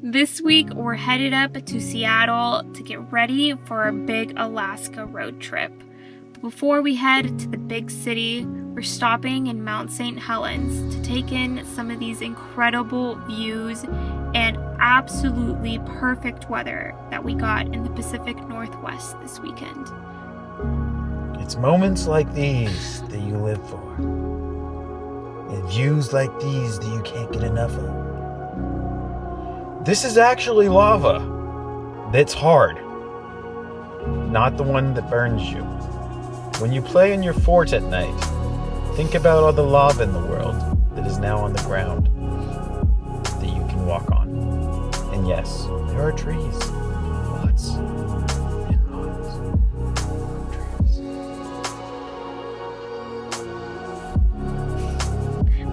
This week, we're headed up to Seattle to get ready for our big Alaska road trip. But before we head to the big city, we're stopping in Mount St. Helens to take in some of these incredible views and absolutely perfect weather that we got in the Pacific Northwest this weekend. It's moments like these that you live for. And views like these that you can't get enough of. This is actually lava. That's hard. Not the one that burns you. When you play in your fort at night, think about all the lava in the world that is now on the ground that you can walk on. And yes, there are trees. Lots and lots of trees.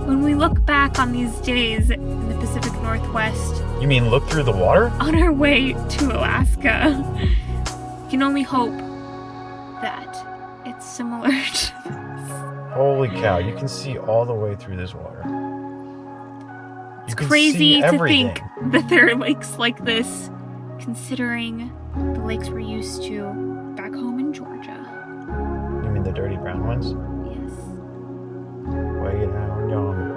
When we look back on these days in the Pacific Northwest, You mean look through the water? on our way to Alaska, you can only hope that it's similar to this. Holy cow, you can see all the way through this water. It's crazy to think that there are lakes like this, considering the lakes we're used to back home in Georgia. You mean the dirty brown ones? Yes. Way down yonder.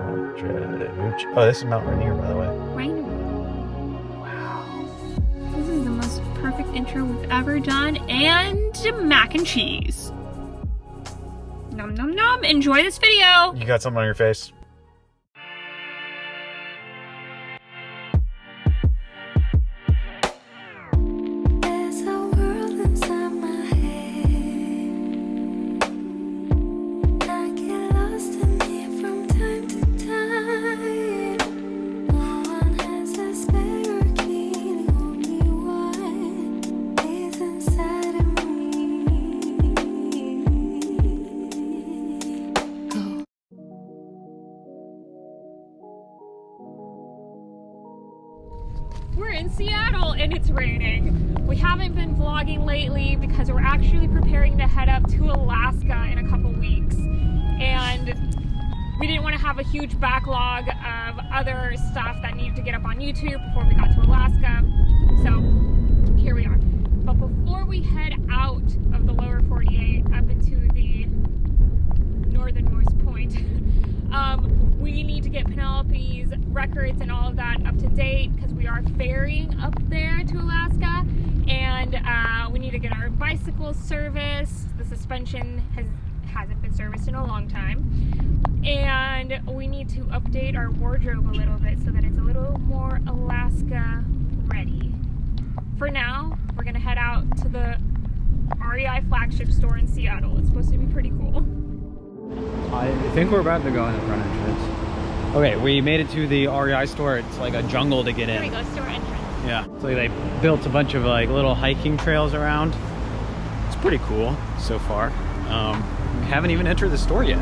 Oh, this is Mount Rainier, by the way. Rain. Wow. This is the most perfect intro we've ever done, and mac and cheese. Nom nom nom. Enjoy this video. You got something on your face? There's a world inside my head. I get lost in it from time to time. No one has a spare key, the only one is inside of me. Go. We're in Seattle and it's raining. We haven't been vlogging lately because we're actually preparing to head up to Alaska in a couple weeks. And we didn't want to have a huge backlog of other stuff that needed to get up on YouTube before we got to Alaska. So here we are. But before we head out of the lower 48 up into the northernmost point, we need to get Penelope's records and all of that up to date because we are ferrying up there to Alaska, and we need to get our bicycles serviced. The suspension hasn't been serviced in a long time, and we need to update our wardrobe a little bit so that it's a little more Alaska ready. For now, we're gonna head out to the REI flagship store in Seattle. It's supposed to be pretty cool. I think we're about to go in the front entrance. Okay, we made it to the REI store. It's like a jungle to get in. Here we go, store entrance. Yeah, so they built a bunch of like little hiking trails around. It's pretty cool so far. We haven't even entered the store yet.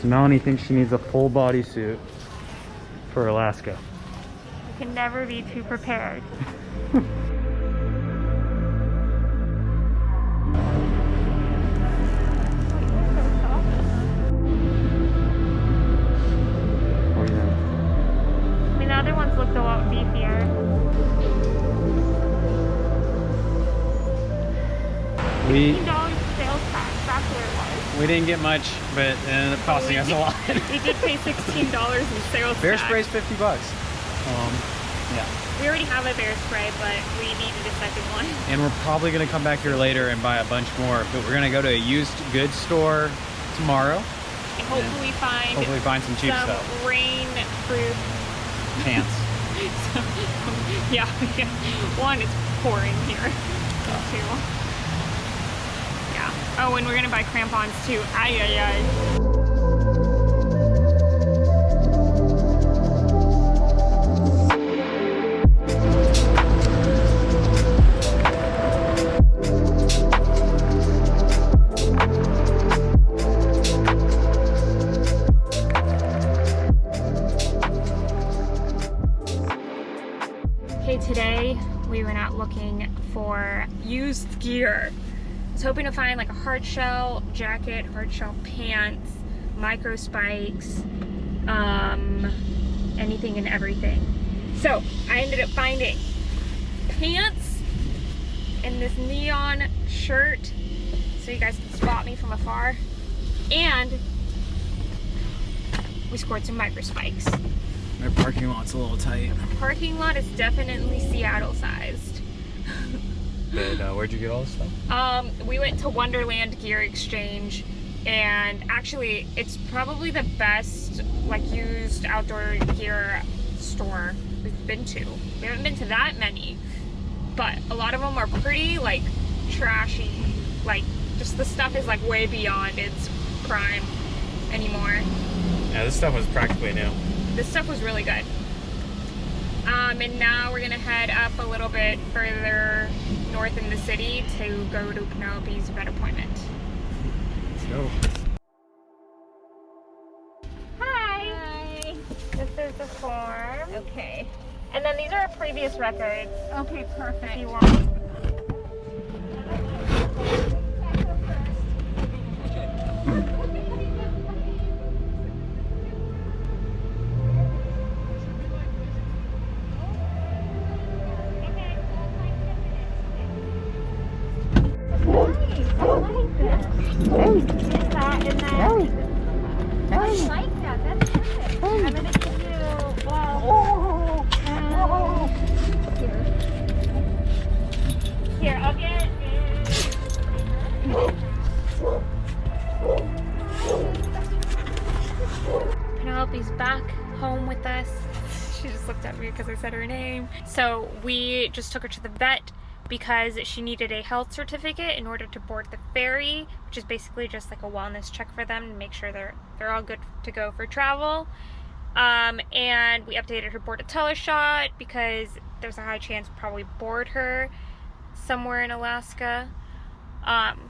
Melanie thinks she needs a full bodysuit for Alaska. You can never be too prepared. Oh yeah. I mean, the other ones looked a lot beefier. $15 sales tax, that's what it was. We didn't get much, but it ended up costing us a lot. We did pay $16 in sales Bear tax. spray's $50. Yeah. We already have a bear spray, but we needed a second one. And we're probably gonna come back here later and buy a bunch more, but we're gonna go to a used goods store tomorrow. And hopefully find some cheap some stuff. rain-proof Pants. yeah. One, it's pouring here. Two. Yeah. Oh, and we're gonna buy crampons too. Ay, ay, ay. hoping to find like a hard shell jacket, hard shell pants, micro spikes, anything and everything. So I ended up finding pants and this neon shirt so you guys can spot me from afar, and we scored some micro spikes. My parking lot's a little tight. The parking lot is definitely Seattle sized. But where'd you get all this stuff? We went to Wonderland Gear Exchange, and actually it's probably the best like used outdoor gear store we've been to. We haven't been to that many, but a lot of them are pretty like trashy, like just the stuff is like way beyond its prime anymore. Yeah, this stuff was practically new. This stuff was really good. And now we're gonna head up a little bit further north in the city to go to Penelope's vet appointment. Let's go. Hi. This is the form. Okay. And then these are our previous records. Okay, perfect. If you want. Here, I'll get Penelope's back home with us. She just looked at me because I said her name. So we just took her to the vet because she needed a health certificate in order to board the ferry, which is basically just like a wellness check for them to make sure they're all good to go for travel. And we updated her board to teleshot because there's a high chance we'll probably board her somewhere in Alaska.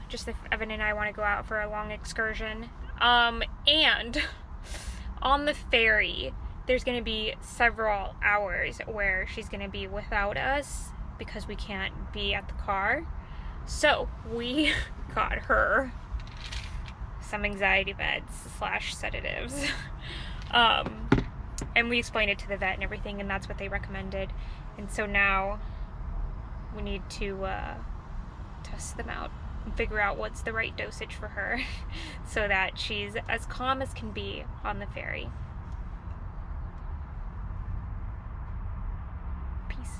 Just if Evan and I want to go out for a long excursion. And on the ferry, there's going to be several hours where she's going to be without us because we can't be at the car. So we got her some anxiety meds / sedatives. And we explained it to the vet and everything, and that's what they recommended. And so now we need to test them out and figure out what's the right dosage for her so that she's as calm as can be on the ferry. Peace.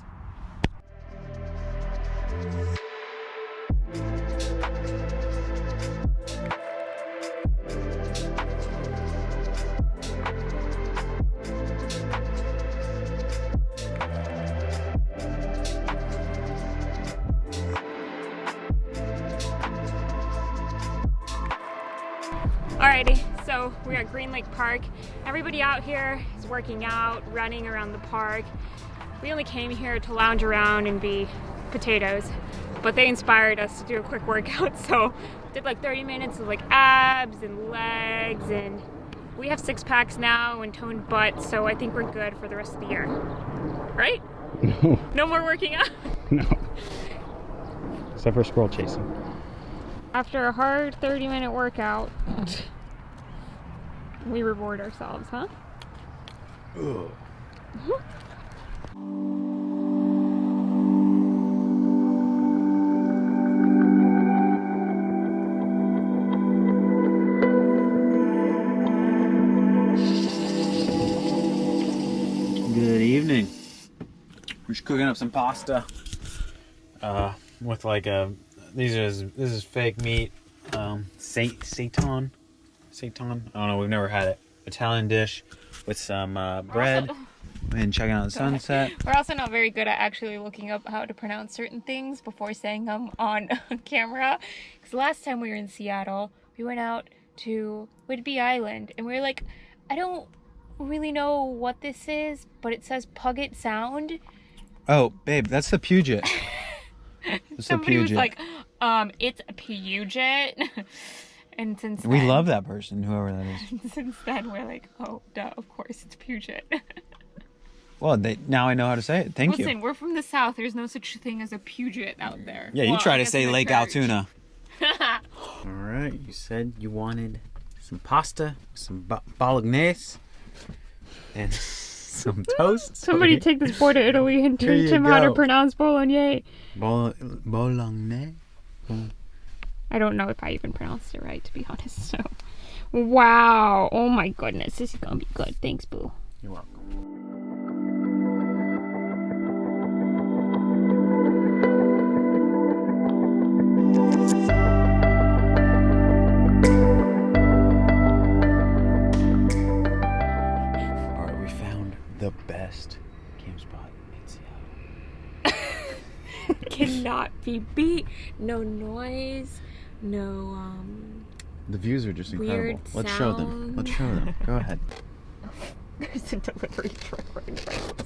Alrighty, so we're at Green Lake Park. Everybody out here is working out, running around the park. We only came here to lounge around and be potatoes, but they inspired us to do a quick workout. So did like 30 minutes of like abs and legs, and we have 6-packs now and toned butts, so I think we're good for the rest of the year. Right? No. No more working out? No. Except for squirrel chasing. After a hard 30-minute workout, we reward ourselves, huh? Ugh. Good evening. We're just cooking up some pasta. With like this is fake meat. Seitan. I don't know, we've never had it. Italian dish with some bread and checking out the sunset. We're also not very good at actually looking up how to pronounce certain things before saying them on camera. Because last time we were in Seattle, we went out to Whidbey Island, and we were like, I don't really know what this is, but it says Puget Sound. Oh, babe, that's the Puget. It's Somebody the was Puget. like, it's a Puget. And since We then, love that person, whoever that is. since then, we're like, oh, duh, of course, it's Puget. Well, now I know how to say it. Thank you. Listen, we're from the South. There's no such thing as a Puget out there. Yeah, you Well, try I to guess say in the Lake church. Altoona. All right, you said you wanted some pasta, some bolognese, and some toast. Somebody take this boy to Italy and Here teach you him how to go. pronounce bolognese. Bolognese. I don't know if I even pronounced it right, to be honest. So, wow. Oh my goodness, this is gonna be good. Thanks, Boo. You're welcome. All right, we found the best camp spot in Seattle. Cannot be beat. No noise. No The views are just incredible. Weird Let's show them. Let's show them. Go ahead. There's a delivery truck right in front of us.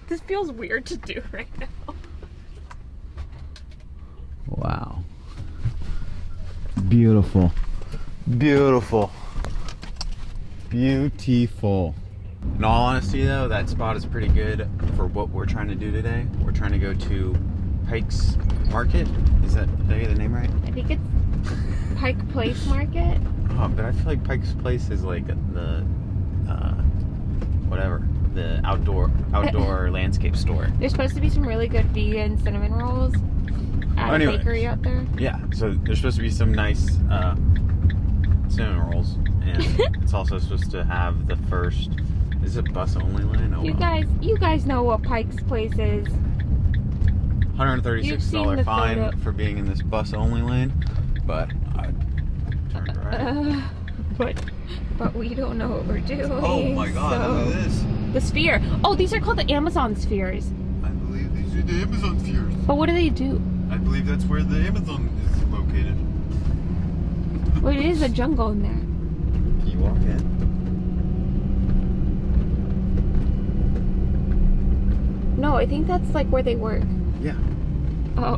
This feels weird to do right now. Wow. Beautiful. Beautiful. Beautiful. In all honesty though, that spot is pretty good for what we're trying to do today. We're trying to go to Pike's Market. Is that, did I get the name right? I think it's Pike Place Market. Oh, but I feel like Pike's Place is like the, whatever, the outdoor landscape store. There's supposed to be some really good vegan cinnamon rolls at Anyways. a bakery out there. Yeah, so there's supposed to be some nice cinnamon rolls, and it's also supposed to have the first. Is it bus only lane? Oh, You well. guys know what Pike's Place is. You've seen $136 the fine photo. for being in this bus only lane, but I turned right. But we don't know what we're doing. Oh my God! so- Look at this. The sphere. Oh, these are called the Amazon spheres. I believe these are the Amazon spheres. But what do they do? I believe that's where the Amazon is located. Well, it is a jungle in there. Can you walk in? No, I think that's like where they work. Yeah. Oh.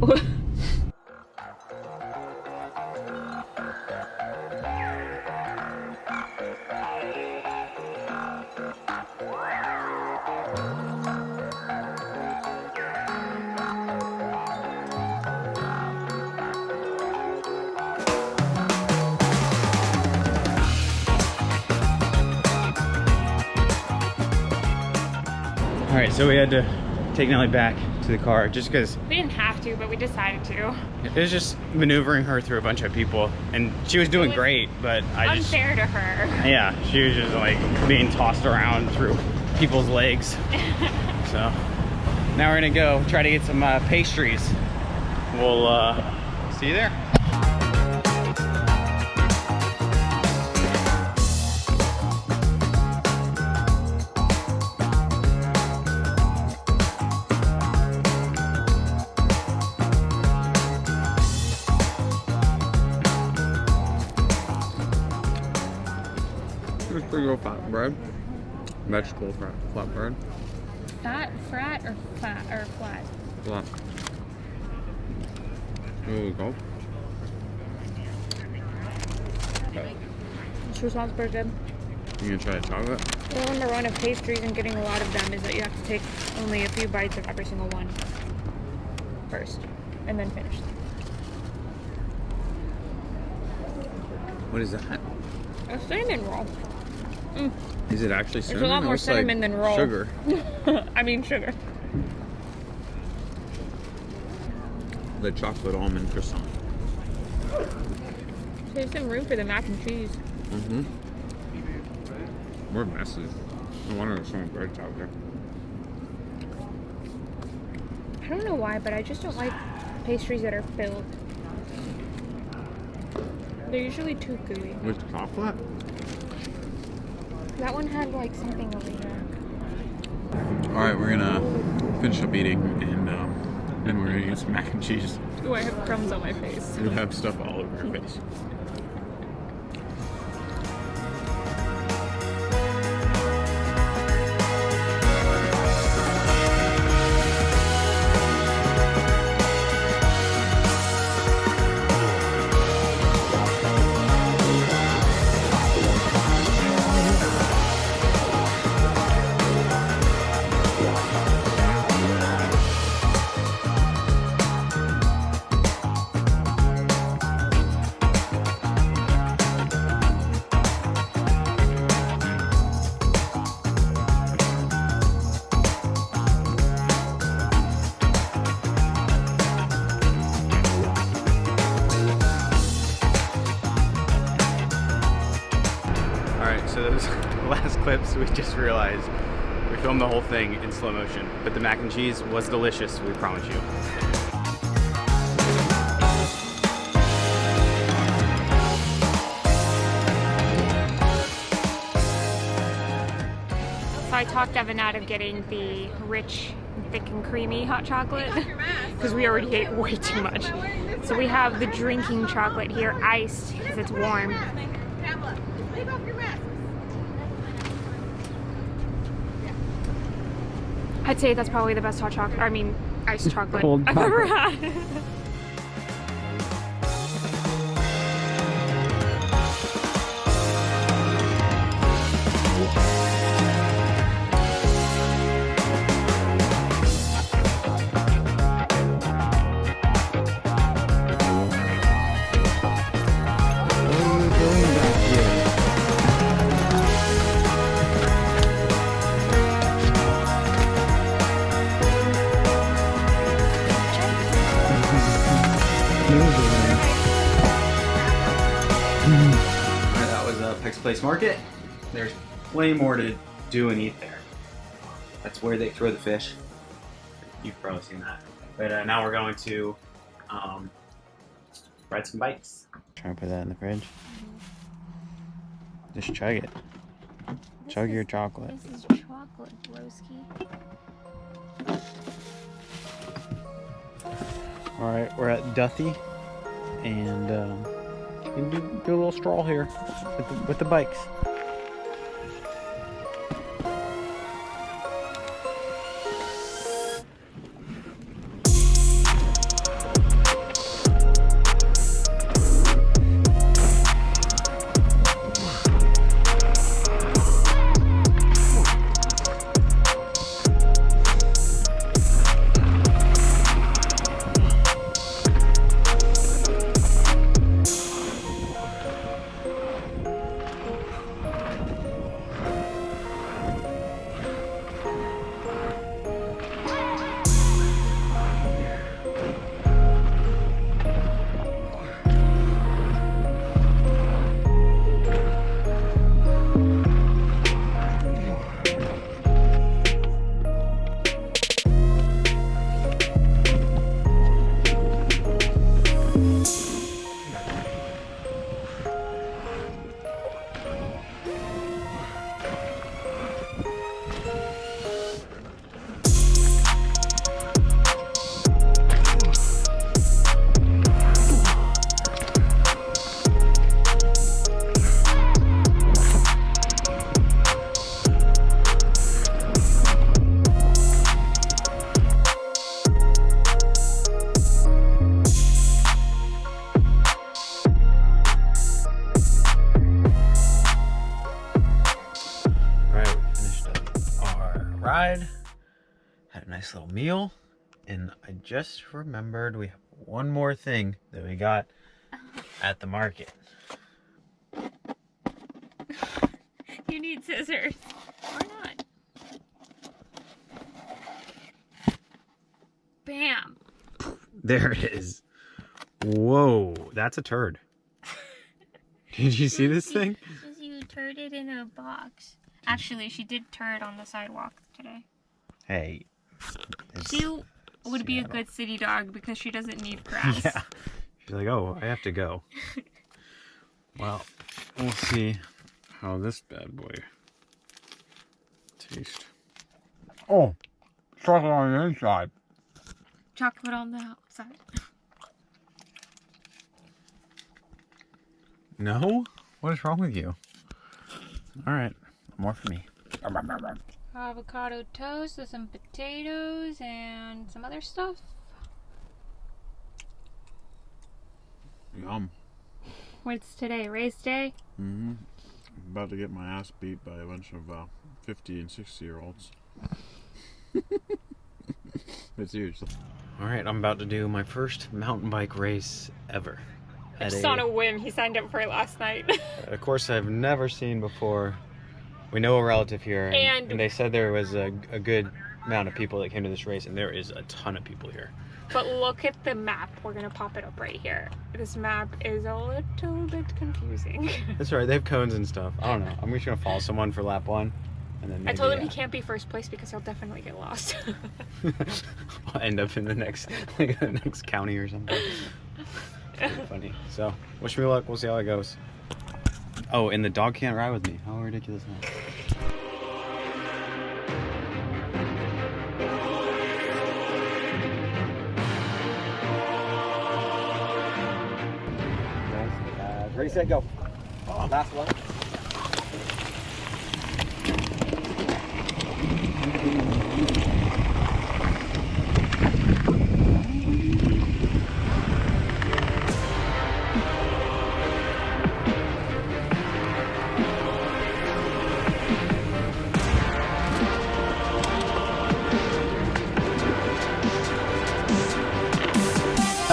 All right, so we had to take Nellie back to the car just because We didn't have to, but we decided to. it was just maneuvering her through a bunch of people, and she was doing was great, but I just, Unfair to her. yeah, she was just like being tossed around through people's legs. So now we're gonna go try to get some pastries. We'll see you there. It's pretty good flatbread. Vegetable flatbread. Fat, frat, or flat, or flat? Flat. There we go. Sure sounds pretty good. You gonna try the chocolate? The number one of pastries and getting a lot of them is that you have to take only a few bites of every single one first, and then finish them. What is that? A cinnamon roll. Is it actually cinnamon? There's a lot It more looks like cinnamon than roll. Sugar. I mean sugar. The chocolate almond croissant. There's some room for the mac and cheese. Mm-hmm. We're messy. I wonder if someone bread out there. I don't know why, but I just don't like pastries that are filled. They're usually too gooey. With chocolate? That one had like something over here. All right, we're gonna finish up eating, and then we're gonna get some mac and cheese. Ooh, I have crumbs on my face. You'll have stuff all over your face. to those last clips, we just realized we filmed the whole thing in slow motion. But the mac and cheese was delicious, we promise you. So I talked Evan out of getting the rich, thick and creamy hot chocolate because we already ate way too much. So we have the drinking chocolate here, iced because it's warm. I'd say that's probably the best hot chocolate, I mean iced chocolate Cold I've ever had. That was Pike Place Market. There's plenty more to do and eat there. That's where they throw the fish. You've probably seen that. But now we're going to ride some bikes. Try to put that in the fridge. Just chug it. Chug your chocolate. This is chocolate, broski. Alright, we're at Duthie. And we can do a little stroll here with the bikes. Ride, had a nice little meal, and I just remembered we have one more thing that we got at the market. You need scissors. Or not. Bam. There it is. Whoa, that's a turd. Did you see this thing? You turded in a box. Actually, she did turd on the sidewalk today. Hey. She would be a good city dog because she doesn't need grass. Yeah. She's like, oh, I have to go. Well, we'll see how this bad boy tastes. Oh, chocolate on the inside. Chocolate on the outside. No? What is wrong with you? All right, more for me. Avocado toast with some potatoes and some other stuff. Yum. What's today? Race day? Mm-hmm. I'm about to get my ass beat by a bunch of 50 and 60-year-olds. But seriously. All right, I'm about to do my first mountain bike race ever. Just on a whim, he signed up for it last night. A course I've never seen before. We know a relative here, and they said there was a good amount of people that came to this race, and there is a ton of people here. But look at the map. We're gonna pop it up right here. This map is a little bit confusing. That's right. They have cones and stuff. I don't know. I'm just gonna follow someone for lap 1, and then maybe, I told him he can't be first place because he'll definitely get lost. I'll end up in the next, like the next county or something. Pretty funny. So, wish me luck. We'll see how it goes. Oh, and the dog can't ride with me. How ridiculous is that? Ready, set, go. Last one.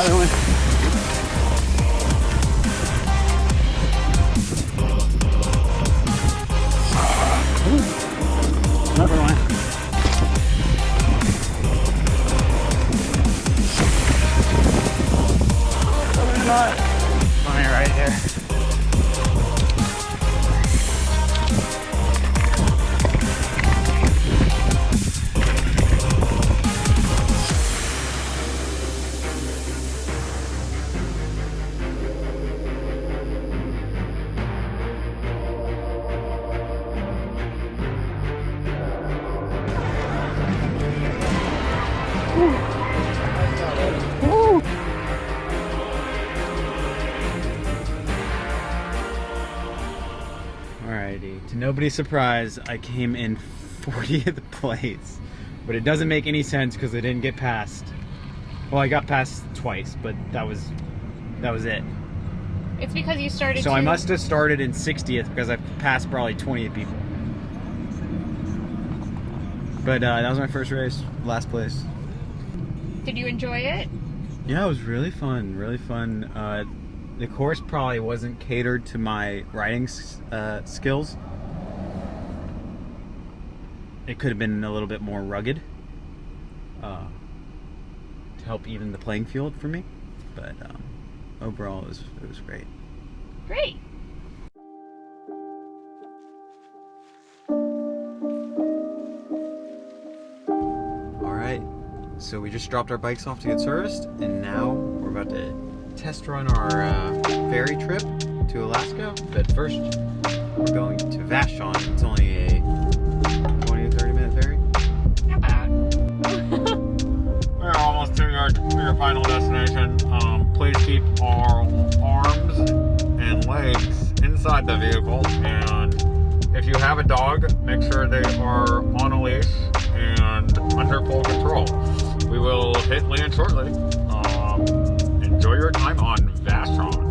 Another one. Another one. Funny right here. Alrighty, to nobody's surprise, I came in 40th place, but it doesn't make any sense because I didn't get past. Well, I got past twice, but that was it. It's because you started. So I must have started in 60th because I passed probably 20 people. But that was my first race, last place. Did you enjoy it? Yeah, it was really fun, really fun. The course probably wasn't catered to my riding skills. It could have been a little bit more rugged to help even the playing field for me. But overall, it was great. Great. All right, so we just dropped our bikes off to get serviced, and now we're about to test run our ferry trip to Alaska. But first, we're going to Vashon. It's only a 20 to 30 minute ferry. Not bad. We're almost to your final destination. Please keep our arms and legs inside the vehicle, and if you have a dog, make sure they are on a leash and under full control. We will hit land shortly. Enjoy your time on Vashon.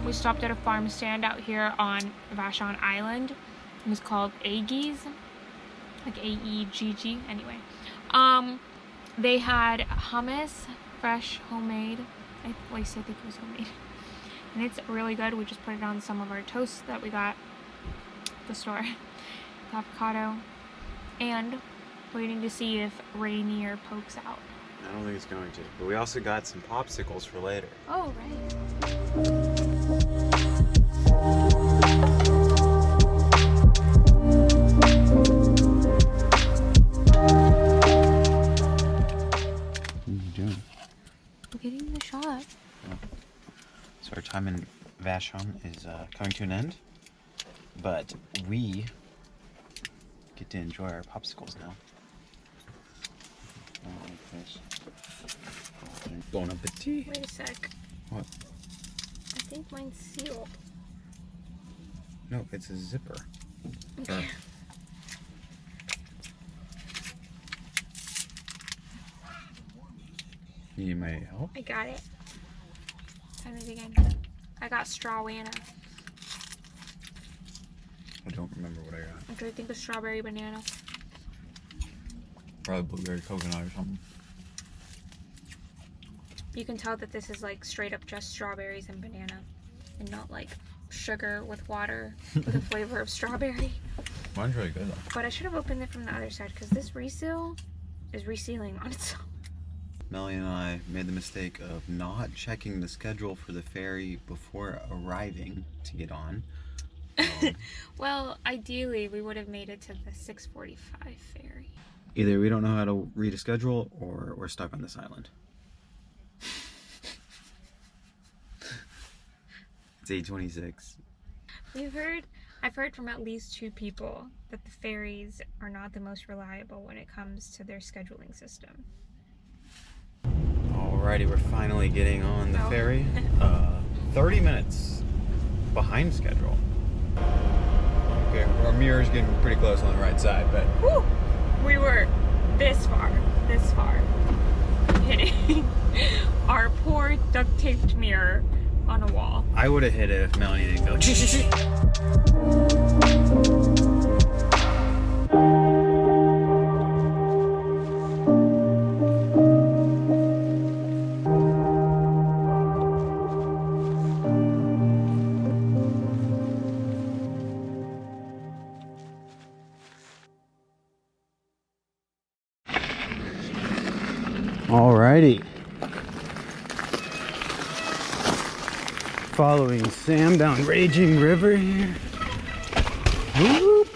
We stopped at a farm stand out here on Vashon Island. It was called Aegis, like A-E-G-G. Anyway, they had hummus, fresh, homemade. At least I think it was homemade, and it's really good. We just put it on some of our toast that we got at the store, with avocado, and waiting to see if Rainier pokes out. I don't think it's going to, but we also got some popsicles for later. Oh, right. What are you doing? We're getting the shot. So our time in Vashon is coming to an end, but we get to enjoy our popsicles now. Bon appetit. Wait a sec. What? I think mine's sealed. No, it's a zipper. Okay. You may help. I got it. Time to begin. I got strawwanna. I don't remember what I got. I'm trying to think of strawberry banana. Probably blueberry coconut or something. You can tell that this is like straight up just strawberries and banana, and not like sugar with water with a flavor of strawberry. Mine's really good though. But I should have opened it from the other side because this reseal is resealing on its own. Melly and I made the mistake of not checking the schedule for the ferry before arriving to get on. Well, ideally we would have made it to the 6:45 ferry. Either we don't know how to read a schedule or we're stuck on this island. It's 8:26. I've heard from at least 2 people that the ferries are not the most reliable when it comes to their scheduling system. Alrighty, we're finally getting on the ferry. 30 minutes behind schedule. Okay, our mirror's getting pretty close on the right side, but... Whew! We were this far hitting our poor duct-taped mirror on a wall. I would have hit it if Melanie didn't go. Alrighty. Following Sam down Raging River here. Whoop.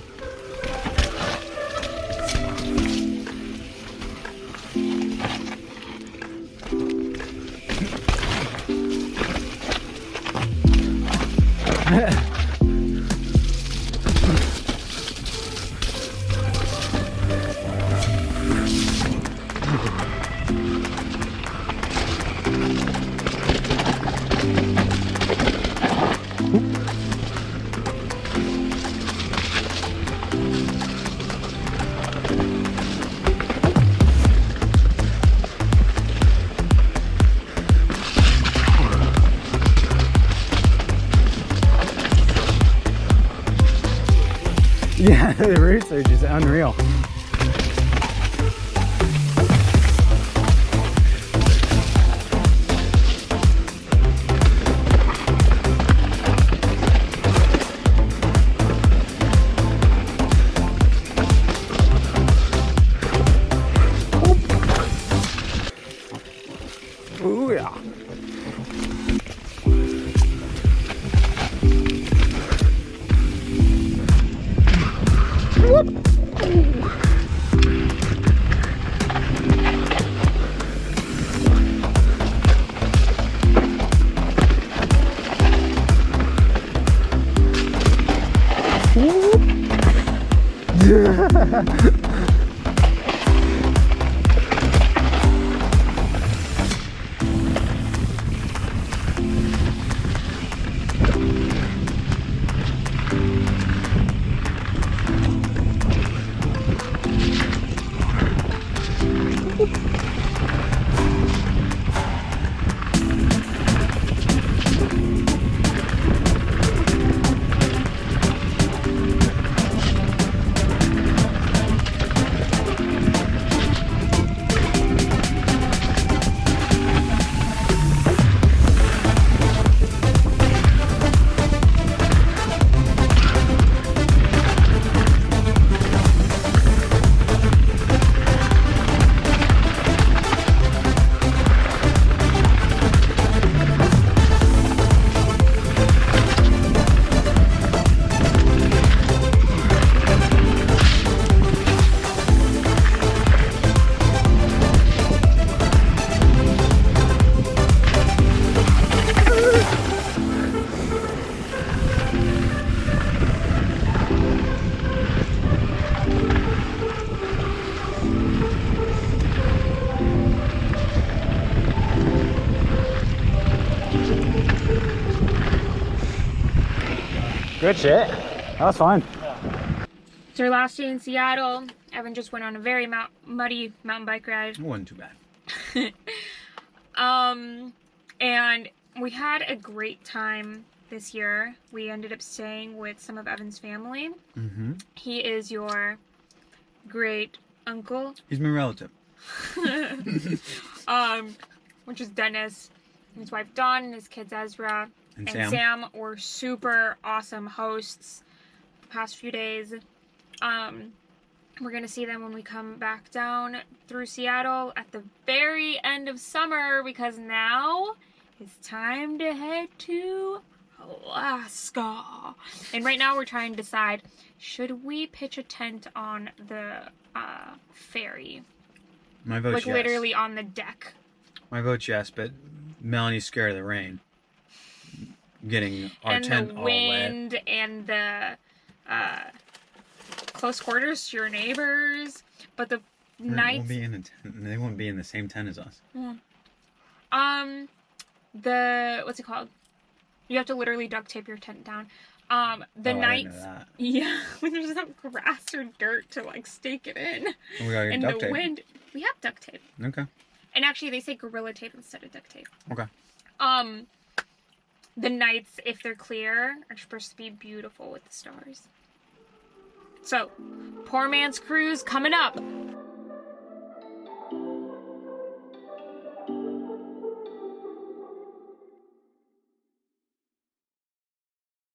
Yeah, the roots are just unreal. Ooh, yeah. Good shit. That was fun. It's our last day in Seattle. Evan just went on a very muddy mountain bike ride. It wasn't too bad. And we had a great time this year. We ended up staying with some of Evan's family. Mm-hmm. He is your great uncle, He's my relative. which is Dennis, and his wife Dawn, and his kids Ezra And and Sam were super awesome hosts the past few days. We're gonna see them when we come back down through Seattle at the very end of summer, because now it's time to head to Alaska. And right now we're trying to decide, should we pitch a tent on the ferry? My vote's Like yes. literally on the deck. My vote's yes, but Melanie's scared of the rain. Getting our And tent the all wet. wind and the close quarters to your neighbors. But the We'll nights, be in a tent. They won't be in the same tent as us. what's it called? You have to literally duct tape your tent down. The Oh, I didn't nights, know that. yeah, when there's not grass or dirt to like stake it in, We gotta get and duct the tape. wind, we have duct tape. Okay. And actually, they say Gorilla Tape instead of duct tape. Okay. The nights, if they're clear, are supposed to be beautiful with the stars. So, Poor Man's Cruise coming up.